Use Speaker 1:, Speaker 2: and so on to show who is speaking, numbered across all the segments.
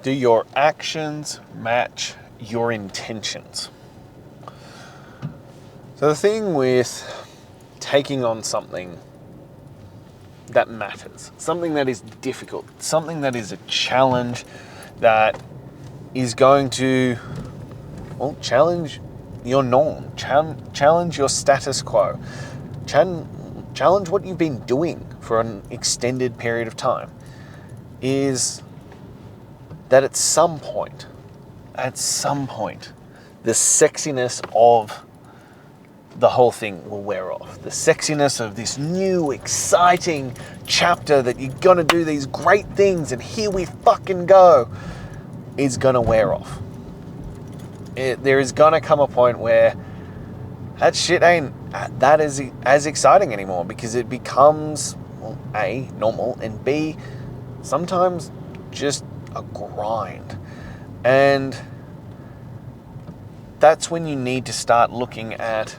Speaker 1: Do your actions match your intentions? So the thing with taking on something that matters, something that is difficult, something that is a challenge that is going to, well, challenge your norm, challenge your status quo, challenge what you've been doing for an extended period of time, is that at some point, the sexiness of the whole thing will wear off. The sexiness of this new, exciting chapter that you're going to do these great things and here we fucking go is going to wear off. There is going to come a point where that shit ain't that as exciting anymore because it becomes, well, A, normal, and B, sometimes just a grind. And that's when you need to start looking at,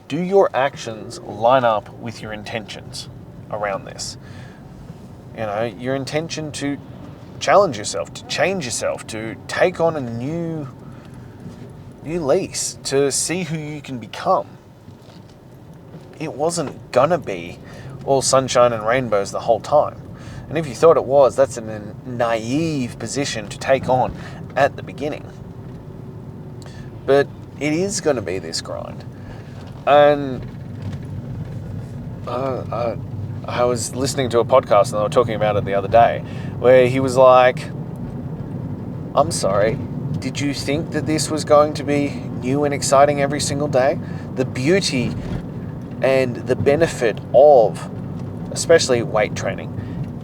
Speaker 1: do your actions line up with your intentions around this? You know, your intention to challenge yourself, to change yourself, to take on a new lease, to see who you can become. It wasn't gonna be all sunshine and rainbows the whole time. And if you thought it was, that's a naive position to take on at the beginning. But it is going to be this grind. And I was listening to a podcast and they were talking about it the other day, where he was like, I'm sorry, did you think that this was going to be new and exciting every single day? The beauty and the benefit of, especially weight training,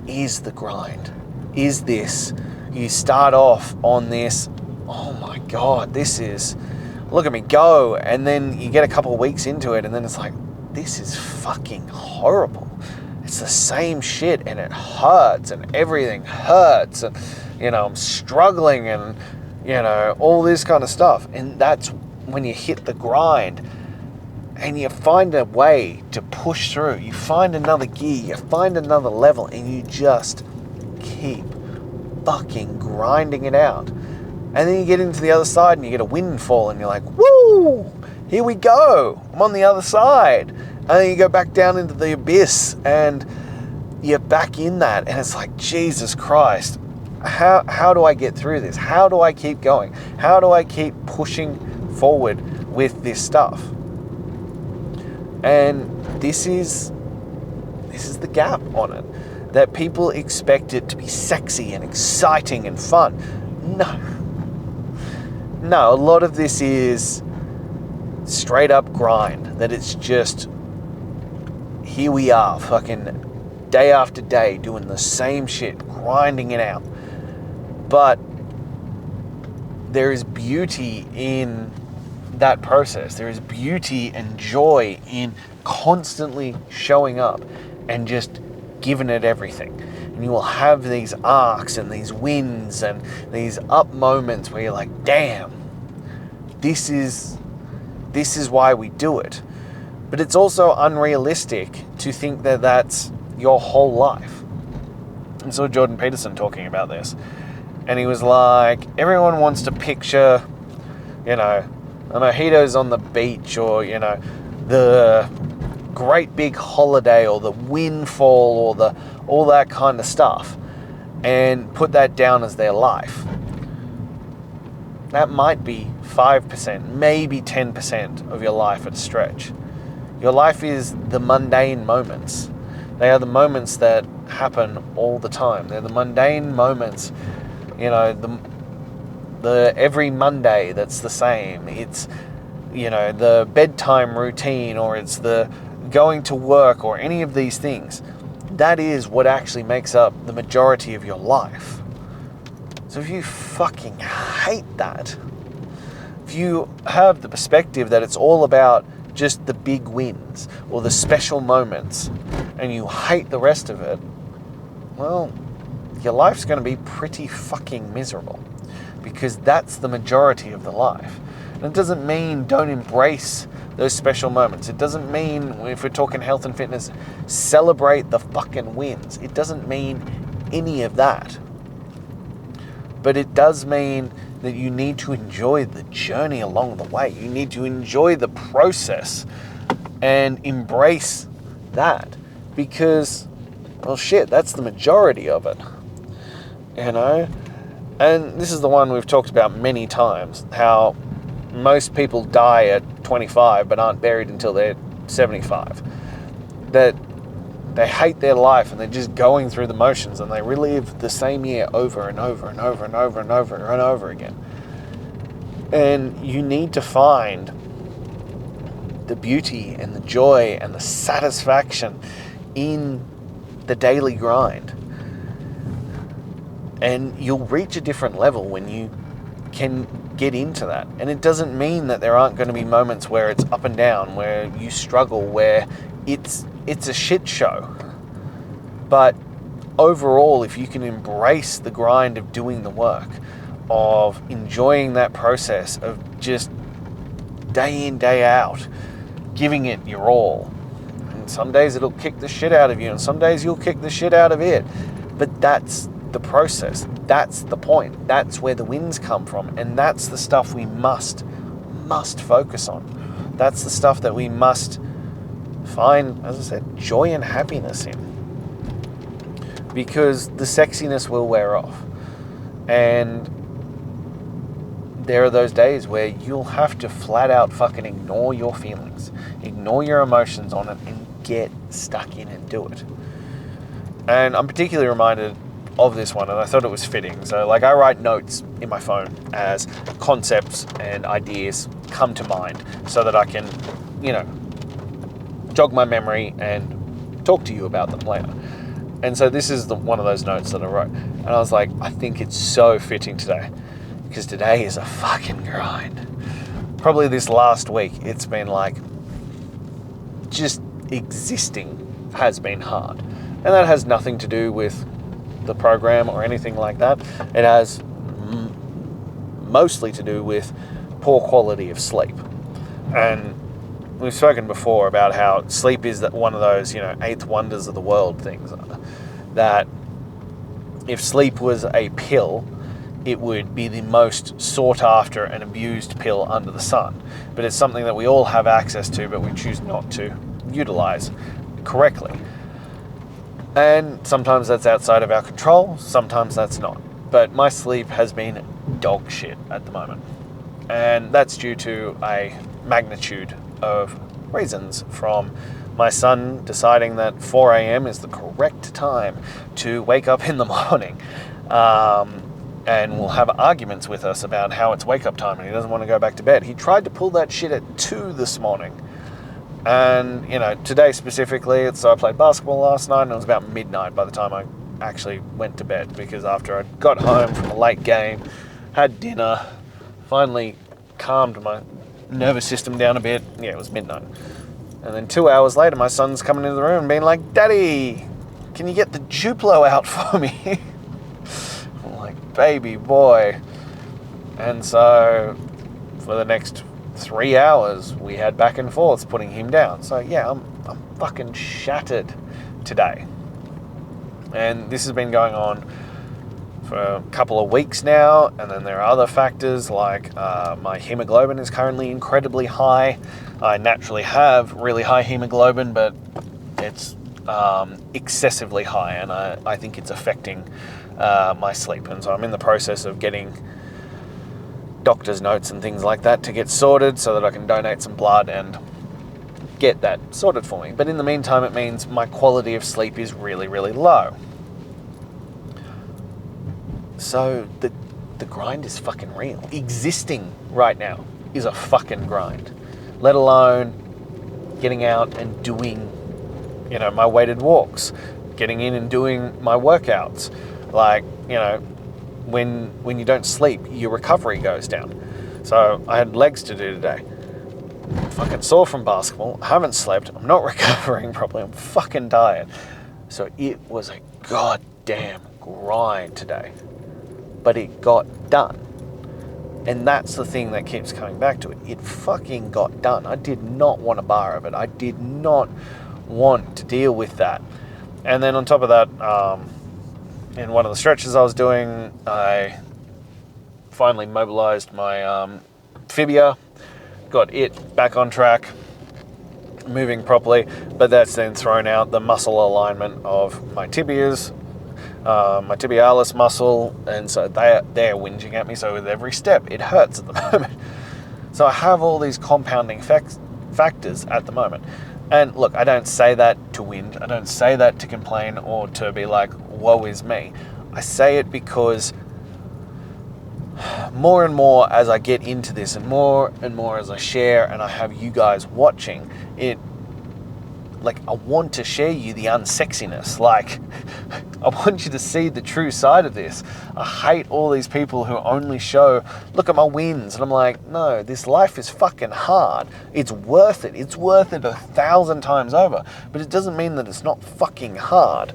Speaker 1: is the grind. Is this, you start off on this, oh my God, this is, look at me go, and then you get a couple of weeks into it and then it's like, this is fucking horrible. It's the same shit and it hurts and everything hurts and, you know, I'm struggling and, you know, all this kind of stuff. And that's when you hit the grind and you find a way to push through. You find another gear, you find another level, and you just keep fucking grinding it out. And then you get into the other side and you get a windfall and you're like, woo, here we go, I'm on the other side. And then you go back down into the abyss and you're back in that. And it's like, Jesus Christ, how do I get through this? How do I keep going? How do I keep pushing forward with this stuff? And this is the gap on it, that people expect it to be sexy and exciting and fun. No, a lot of this is straight up grind, that it's just, here we are, fucking day after day, doing the same shit, grinding it out. But there is beauty in that process. There is beauty and joy in constantly showing up and just giving it everything. And you will have these arcs and these wins and these up moments where you're like, damn, this is why we do it. But it's also unrealistic to think that that's your whole life. I saw Jordan Peterson talking about this, and he was like, everyone wants to picture, you know, the mojitos on the beach, or, you know, the great big holiday, or the windfall, or all that kind of stuff, and put that down as their life. That might be 5%, maybe 10% of your life at a stretch. Your life is the mundane moments. They are the moments that happen all the time. They're the mundane moments, you know, the every Monday that's the same. It's, you know, the bedtime routine, or it's the going to work, or any of these things. That is what actually makes up the majority of your life. So if you fucking hate that, if you have the perspective that it's all about just the big wins or the special moments, and you hate the rest of it, well, your life's going to be pretty fucking miserable, because that's the majority of the life. And it doesn't mean don't embrace those special moments. It doesn't mean, if we're talking health and fitness, celebrate the fucking wins. It doesn't mean any of that. But it does mean that you need to enjoy the journey along the way. You need to enjoy the process and embrace that, because, well, shit, that's the majority of it, you know? And this is the one we've talked about many times, how most people die at 25 but aren't buried until they're 75. That they hate their life and they're just going through the motions and they relive the same year over and over and over and over and over and over again. And you need to find the beauty and the joy and the satisfaction in the daily grind. And you'll reach a different level when you can get into that. And it doesn't mean that there aren't going to be moments where it's up and down, where you struggle, where it's a shit show. But overall, if you can embrace the grind of doing the work, of enjoying that process, of just day in, day out, giving it your all. And some days it'll kick the shit out of you, and some days you'll kick the shit out of it. But that's the process. That's the point. That's where the wins come from. And that's the stuff we must focus on. That's the stuff that we must find, as I said, joy and happiness in. Because the sexiness will wear off. And there are those days where you'll have to flat out fucking ignore your feelings, ignore your emotions on it, and get stuck in and do it. And I'm particularly reminded of this one, and I thought it was fitting. So, like, I write notes in my phone as concepts and ideas come to mind so that I can, jog my memory and talk to you about them later. And so this is one of those notes that I wrote. And I was like, I think it's so fitting today, because today is a fucking grind. Probably this last week, it's been like, just existing has been hard. And that has nothing to do with the program or anything like that. It has mostly to do with poor quality of sleep. And we've spoken before about how sleep is one of those, eighth wonders of the world things. That if sleep was a pill, it would be the most sought after and abused pill under the sun. But it's something that we all have access to, but we choose not to utilize correctly. And sometimes that's outside of our control, sometimes that's not. But my sleep has been dog shit at the moment. And that's due to a magnitude of reasons, from my son deciding that 4 a.m. is the correct time to wake up in the morning. And will have arguments with us about how it's wake up time and he doesn't want to go back to bed. He tried to pull that shit at 2 this morning. And, today specifically, so I played basketball last night and it was about midnight by the time I actually went to bed, because after I got home from a late game, had dinner, finally calmed my nervous system down a bit, it was midnight. And then 2 hours later, my son's coming into the room being like, Daddy, can you get the Duplo out for me? I'm like, baby boy. And so for the next 3 hours, we had back and forth putting him down. So yeah, I'm fucking shattered today. And this has been going on for a couple of weeks now, and then there are other factors like my hemoglobin is currently incredibly high. I naturally have really high hemoglobin, but it's excessively high, and I think it's affecting my sleep. And so I'm in the process of getting doctor's notes and things like that to get sorted so that I can donate some blood and get that sorted for me. But in the meantime, it means my quality of sleep is really, really low. So the grind is fucking real. Existing right now is a fucking grind, let alone getting out and doing, my weighted walks, getting in and doing my workouts. Like, when you don't sleep, your recovery goes down. So I had legs to do today. I'm fucking sore from basketball. I haven't slept. I'm not recovering properly. I'm fucking tired. So it was a goddamn grind today. But it got done. And that's the thing that keeps coming back to it. It fucking got done. I did not want a bar of it. I did not want to deal with that. And then on top of that, in one of the stretches I was doing, I finally mobilized my fibia, got it back on track, moving properly, but that's then thrown out the muscle alignment of my tibias, my tibialis muscle, and so they're whinging at me. So with every step, it hurts at the moment. So I have all these compounding factors at the moment. And look, I don't say that to whinge. I don't say that to complain or to be like, woe is me. I say it because more and more as I get into this, and more as I share and I have you guys watching it, like, I want to share you the unsexiness. Like, I want you to see the true side of this. I hate all these people who only show, look at my wins. And I'm like, no, this life is fucking hard. It's worth it. It's worth it 1,000 times over. But it doesn't mean that it's not fucking hard.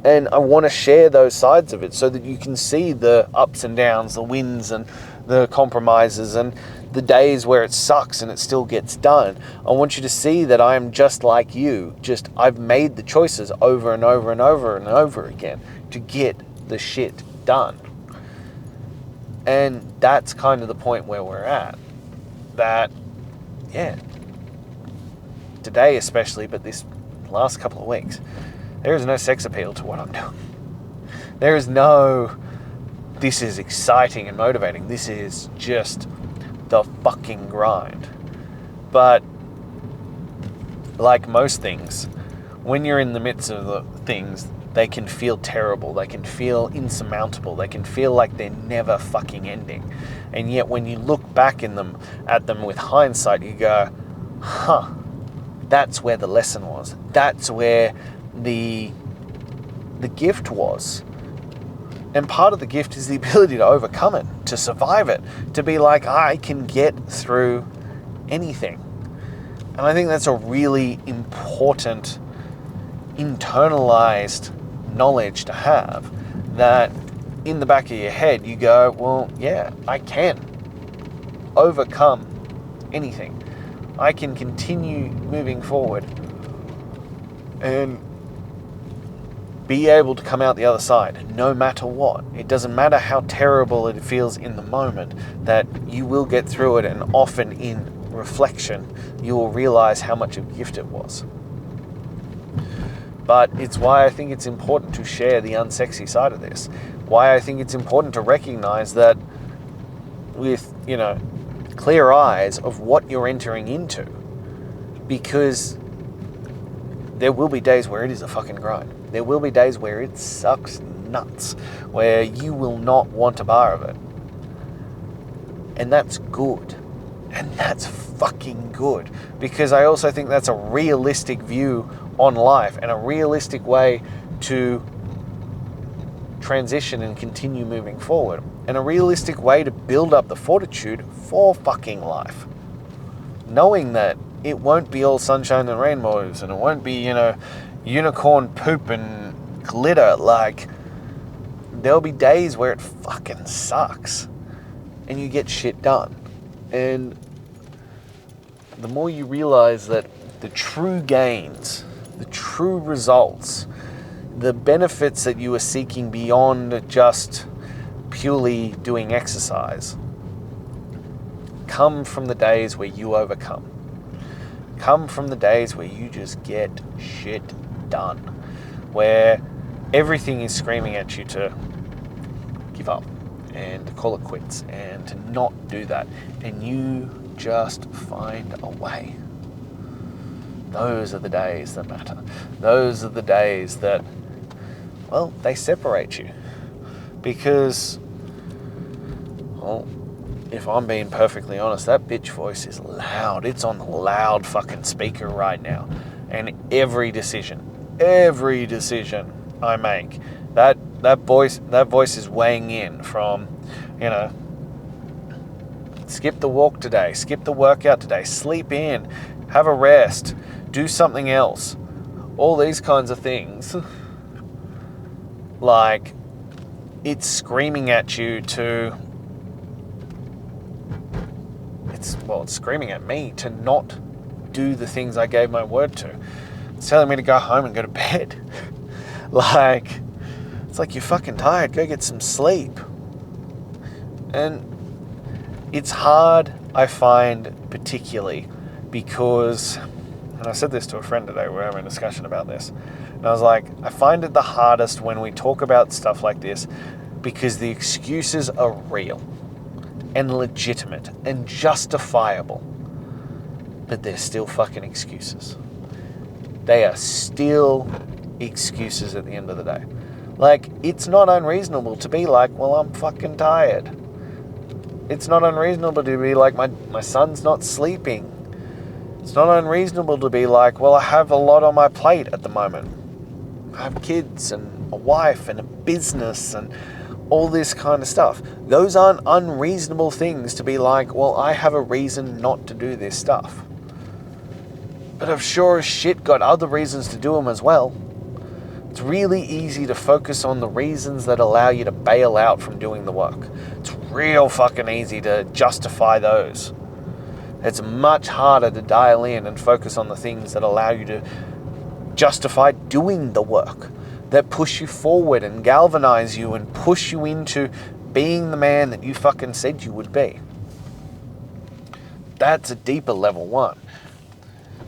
Speaker 1: And I want to share those sides of it so that you can see the ups and downs, the wins and the compromises and the days where it sucks and it still gets done. I want you to see that I am just like you. Just, I've made the choices over and over and over and over again to get the shit done. And that's kind of the point where we're at. That, yeah, today especially, but this last couple of weeks, there is no sex appeal to what I'm doing. There is no, this is exciting and motivating. This is just the fucking grind. But like most things, when you're in the midst of the things, they can feel terrible. They can feel insurmountable. They can feel like they're never fucking ending. And yet when you look back at them with hindsight, you go, huh, that's where the lesson was. That's where the gift was. And part of the gift is the ability to overcome it, to survive it, to be like, I can get through anything. And I think that's a really important internalized knowledge to have, that in the back of your head you go, well, yeah, I can overcome anything. I can continue moving forward and be able to come out the other side no matter what. It doesn't matter how terrible it feels in the moment, that you will get through it, and often in reflection you will realize how much of a gift it was. But it's why I think it's important to share the unsexy side of this. Why I think it's important to recognize that with, clear eyes of what you're entering into. Because there will be days where it is a fucking grind. There will be days where it sucks nuts, where you will not want a bar of it. And that's good. And that's fucking good. Because I also think that's a realistic view on life and a realistic way to transition and continue moving forward. And a realistic way to build up the fortitude for fucking life. Knowing that it won't be all sunshine and rainbows, and it won't be, unicorn poop and glitter. Like, there'll be days where it fucking sucks and you get shit done. And the more you realize that the true gains, the true results, the benefits that you are seeking beyond just purely doing exercise come from the days where you overcome. Come from the days where you just get shit done, where everything is screaming at you to give up and to call it quits and to not do that, and you just find a way. Those are the days that matter. Those are the days that, well, they separate you. Because, well, if I'm being perfectly honest, that bitch voice is loud. It's on the loud fucking speaker right now. And every decision I make, that voice is weighing in from, skip the walk today, skip the workout today, sleep in, have a rest, do something else. All these kinds of things. Like, it's screaming at you to, it's screaming at me to not do the things I gave my word to. It's telling me to go home and go to bed. It's like, you're fucking tired, go get some sleep. And it's hard, I find, particularly because, and I said this to a friend today, we were having a discussion about this, and I was like, I find it the hardest when we talk about stuff like this because the excuses are real and legitimate and justifiable, but they're still fucking excuses. They are still excuses at the end of the day. Like, it's not unreasonable to be like, well, I'm fucking tired. It's not unreasonable to be like, my son's not sleeping. It's not unreasonable to be like, well, I have a lot on my plate at the moment. I have kids and a wife and a business and all this kind of stuff. Those aren't unreasonable things to be like, well, I have a reason not to do this stuff. But I've sure as shit got other reasons to do them as well. It's really easy to focus on the reasons that allow you to bail out from doing the work. It's real fucking easy to justify those. It's much harder to dial in and focus on the things that allow you to justify doing the work, that push you forward and galvanize you and push you into being the man that you fucking said you would be. That's a deeper level one.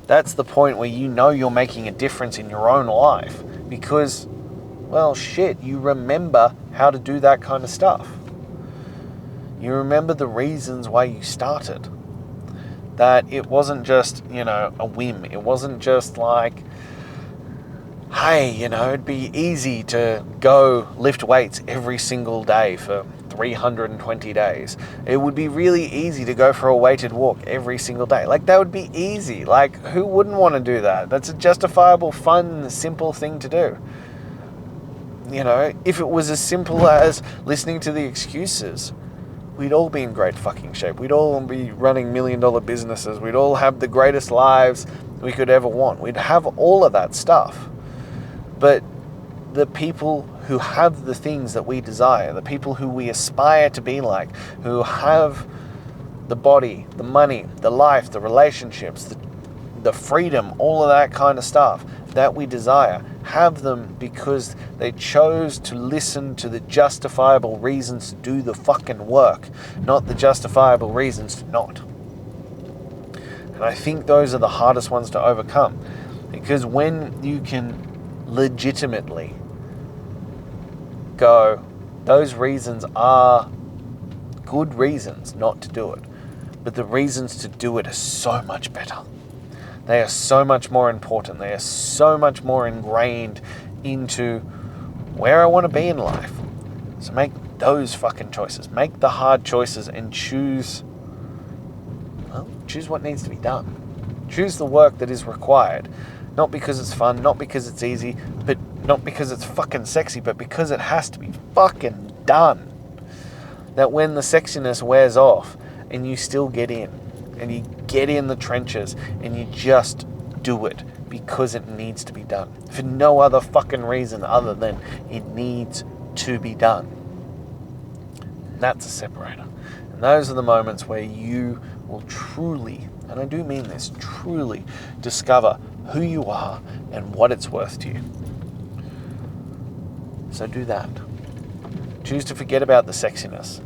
Speaker 1: That's the point where you know you're making a difference in your own life because, well, shit, you remember how to do that kind of stuff. You remember the reasons why you started. That it wasn't just, a whim. It wasn't just like, hey, it'd be easy to go lift weights every single day for 320 days. It would be really easy to go for a weighted walk every single day. Like, that would be easy. Like, who wouldn't want to do that? That's a justifiable, fun, simple thing to do. If it was as simple as listening to the excuses, we'd all be in great fucking shape. We'd all be running $1 million businesses. We'd all have the greatest lives we could ever want. We'd have all of that stuff. But the people who have the things that we desire, the people who we aspire to be like, who have the body, the money, the life, the relationships, the freedom, all of that kind of stuff that we desire, have them because they chose to listen to the justifiable reasons to do the fucking work, not the justifiable reasons to not. And I think those are the hardest ones to overcome, because when you can legitimately go, those reasons are good reasons not to do it, but the reasons to do it are so much better. They are so much more important. They are so much more ingrained into where I want to be in life. So make those fucking choices. Make the hard choices and choose what needs to be done. Choose the work that is required. Not because it's fun, not because it's easy, but not because it's fucking sexy, but because it has to be fucking done. That when the sexiness wears off and you still get in, and you get in the trenches and you just do it because it needs to be done. For no other fucking reason other than it needs to be done. That's a separator. And those are the moments where you will truly, and I do mean this, truly discover who you are and what it's worth to you. So do that. Choose to forget about the sexiness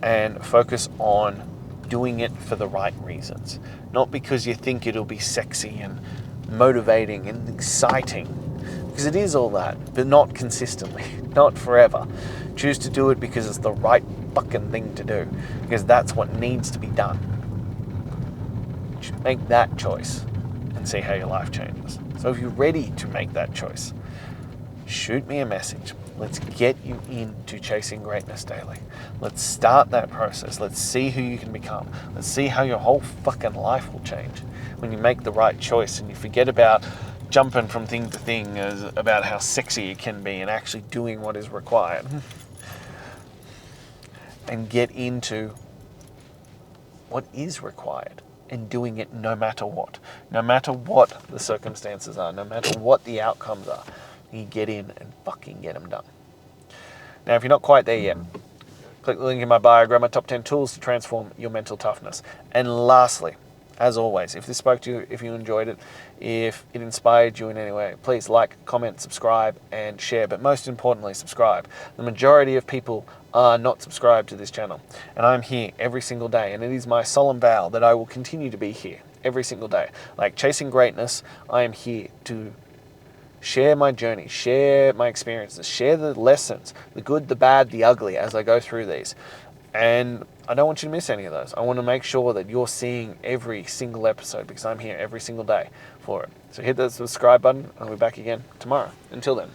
Speaker 1: and focus on doing it for the right reasons. Not because you think it'll be sexy and motivating and exciting, because it is all that, but not consistently, not forever. Choose to do it because it's the right fucking thing to do, because that's what needs to be done. Make that choice and see how your life changes. So if you're ready to make that choice, shoot me a message. Let's get you into Chasing Greatness Daily. Let's start that process. Let's see who you can become. Let's see how your whole fucking life will change when you make the right choice and you forget about jumping from thing to thing about how sexy it can be and actually doing what is required. And get into what is required and doing it no matter what. No matter what the circumstances are, no matter what the outcomes are. You get in and fucking get them done. Now, if you're not quite there yet, click the link in my bio, grab my top 10 tools to transform your mental toughness. And lastly, as always, if this spoke to you, if you enjoyed it, if it inspired you in any way, please like, comment, subscribe, and share. But most importantly, subscribe. The majority of people are not subscribed to this channel, and I'm here every single day, and it is my solemn vow that I will continue to be here every single day. Like chasing greatness, I am here to share my journey, share my experiences, share the lessons, the good, the bad, the ugly, as I go through these. And I don't want you to miss any of those. I want to make sure that you're seeing every single episode, because I'm here every single day for it. So hit the subscribe button, and I'll be back again tomorrow. Until then.